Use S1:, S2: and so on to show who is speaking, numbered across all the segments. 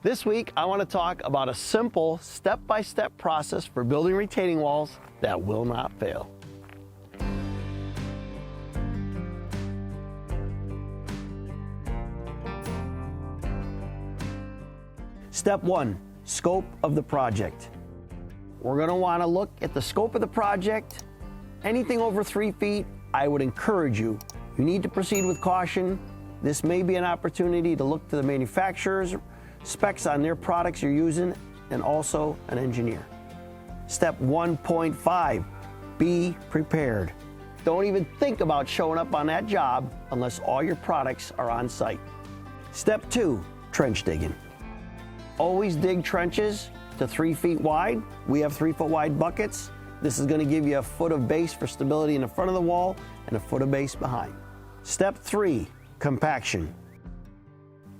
S1: This week, I want to talk about a simple step-by-step process for building retaining walls that will not fail. Step 1, scope of the project. We're going to want to look at the scope of the project. Anything over 3 feet, I would encourage you. You need to proceed with caution. This may be an opportunity to look to the manufacturer's specs on their products you're using, and also an engineer. Step 1.5, be prepared. Don't even think about showing up on that job unless all your products are on site. Step 2, trench digging. Always dig trenches to 3 feet wide. We have 3 foot wide buckets. This is going to give you a foot of base for stability in the front of the wall and a foot of base behind. Step 3, compaction.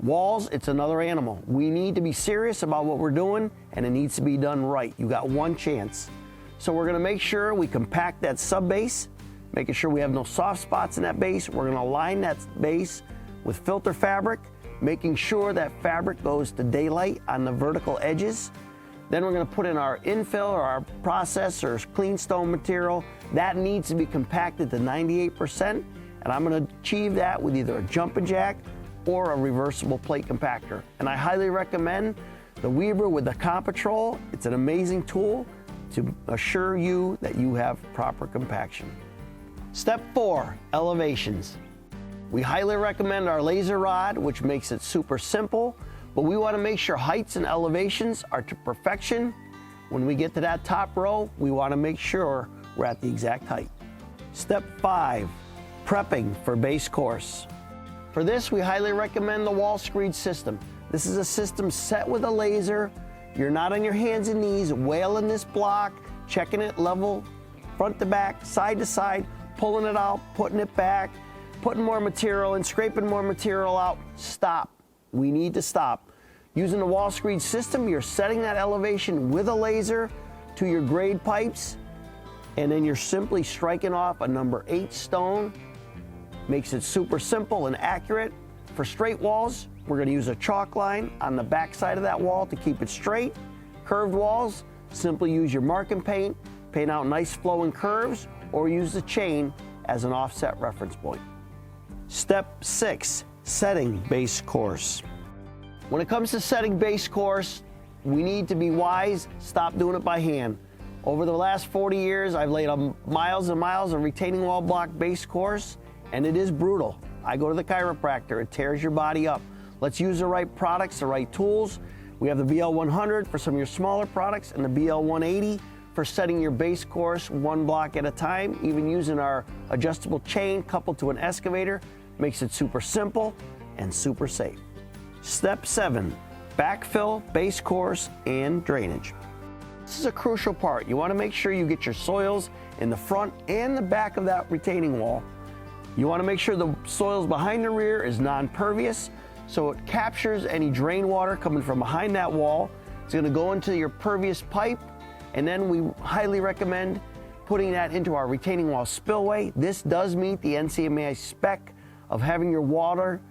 S1: Walls, it's another animal. We need to be serious about what we're doing, and it needs to be done right. You got one chance. So we're going to make sure we compact that sub base, making sure we have no soft spots in that base. We're going to line that base with filter fabric, making sure that fabric goes to daylight on the vertical edges. Then we're going to put in our infill or our process or clean stone material. That needs to be compacted to 98%, and I'm going to achieve that with either a jumping jack or a reversible plate compactor. And I highly recommend the Weber with the Compaction. It's an amazing tool to assure you that you have proper compaction. Step 4, elevations. We highly recommend our laser rod, which makes it super simple, but we want to make sure heights and elevations are to perfection. When we get to that top row, we want to make sure we're at the exact height. Step 5, prepping for base course. For this, we highly recommend the wall screed system. This is a system set with a laser. You're not on your hands and knees wailing this block, checking it level, front to back, side to side, pulling it out, putting it back, putting more material in, scraping more material out. Stop. We need to stop. Using the wall screed system, you're setting that elevation with a laser to your grade pipes, and then you're simply striking off a number 8 stone. Makes it super simple and accurate. For straight walls, we're going to use a chalk line on the back side of that wall to keep it straight. Curved walls, simply use your marking paint, paint out nice flowing curves, or use the chain as an offset reference point. Step 6, setting base course. When it comes to setting base course, we need to be wise. Stop doing it by hand. Over the last 40 years, I've laid miles and miles of retaining wall block base course, and it is brutal. I go to the chiropractor, it tears your body up. Let's use the right products, the right tools. We have the BL100 for some of your smaller products and the BL180 for setting your base course 1 block at a time. Even using our adjustable chain coupled to an excavator makes it super simple and super safe. Step 7, backfill, base course, and drainage. This is a crucial part. You want to make sure you get your soils in the front and the back of that retaining wall. You want to make sure the soils behind the rear is non-pervious, so it captures any drain water coming from behind that wall. It's going to go into your pervious pipe, and then we highly recommend putting that into our retaining wall spillway. This does meet the NCMA spec of having your water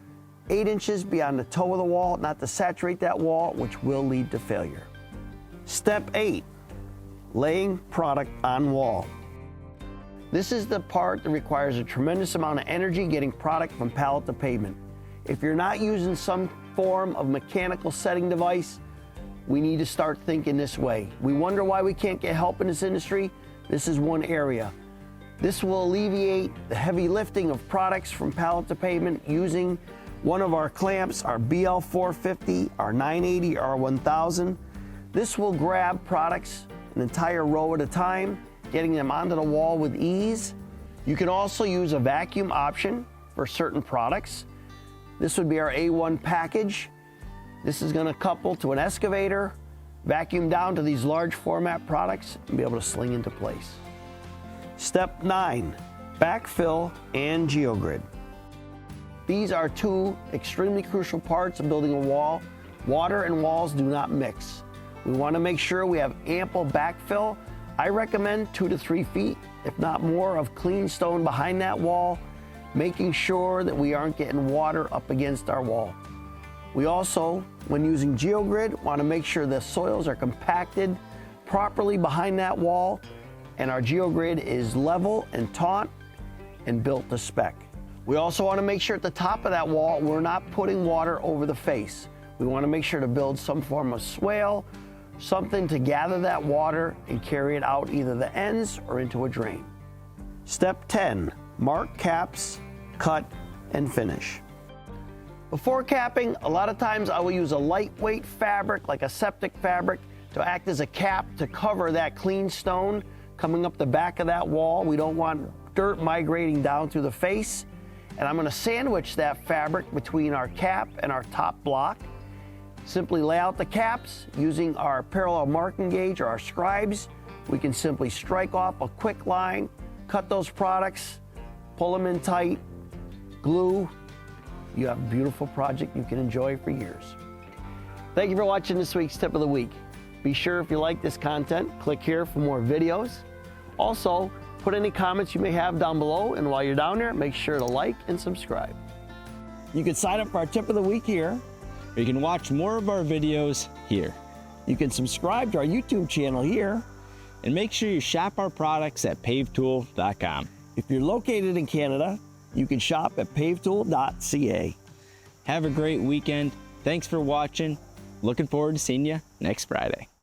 S1: 8 inches beyond the toe of the wall, not to saturate that wall, which will lead to failure. Step 8, laying product on wall. This is the part that requires a tremendous amount of energy getting product from pallet to pavement. If you're not using some form of mechanical setting device, we need to start thinking this way. We wonder why we can't get help in this industry. This is one area. This will alleviate the heavy lifting of products from pallet to pavement using one of our clamps, our BL450, our 980, our 1000. This will grab products an entire row at a time, getting them onto the wall with ease. You can also use a vacuum option for certain products. This would be our A1 package. This is going to couple to an excavator, vacuum down to these large format products, and be able to sling into place. Step 9, backfill and Geogrid. These are 2 extremely crucial parts of building a wall. Water and walls do not mix. We want to make sure we have ample backfill. I recommend 2 to 3 feet, if not more, of clean stone behind that wall, making sure that we aren't getting water up against our wall. We also, when using Geogrid, want to make sure the soils are compacted properly behind that wall, and our Geogrid is level and taut and built to spec. We also want to make sure at the top of that wall, we're not putting water over the face. We want to make sure to build some form of swale, something to gather that water and carry it out either the ends or into a drain. Step 10, mark caps, cut, and finish. Before capping, a lot of times I will use a lightweight fabric like a septic fabric to act as a cap to cover that clean stone coming up the back of that wall. We don't want dirt migrating down through the face. And I'm going to sandwich that fabric between our cap and our top block. Simply lay out the caps using our parallel marking gauge or our scribes. We can simply strike off a quick line, cut those products, pull them in tight, glue. You have a beautiful project you can enjoy for years. Thank you for watching this week's Tip of the Week. Be sure if you like this content, click here for more videos. Also, put any comments you may have down below, and while you're down there, make sure to like and subscribe. You can sign up for our Tip of the Week here.
S2: Or you can watch more of our videos here.
S1: You can subscribe to our YouTube channel here.
S2: And make sure you shop our products at pavetool.com.
S1: If you're located in Canada, you can shop at pavetool.ca.
S2: Have a great weekend. Thanks for watching. Looking forward to seeing you next Friday.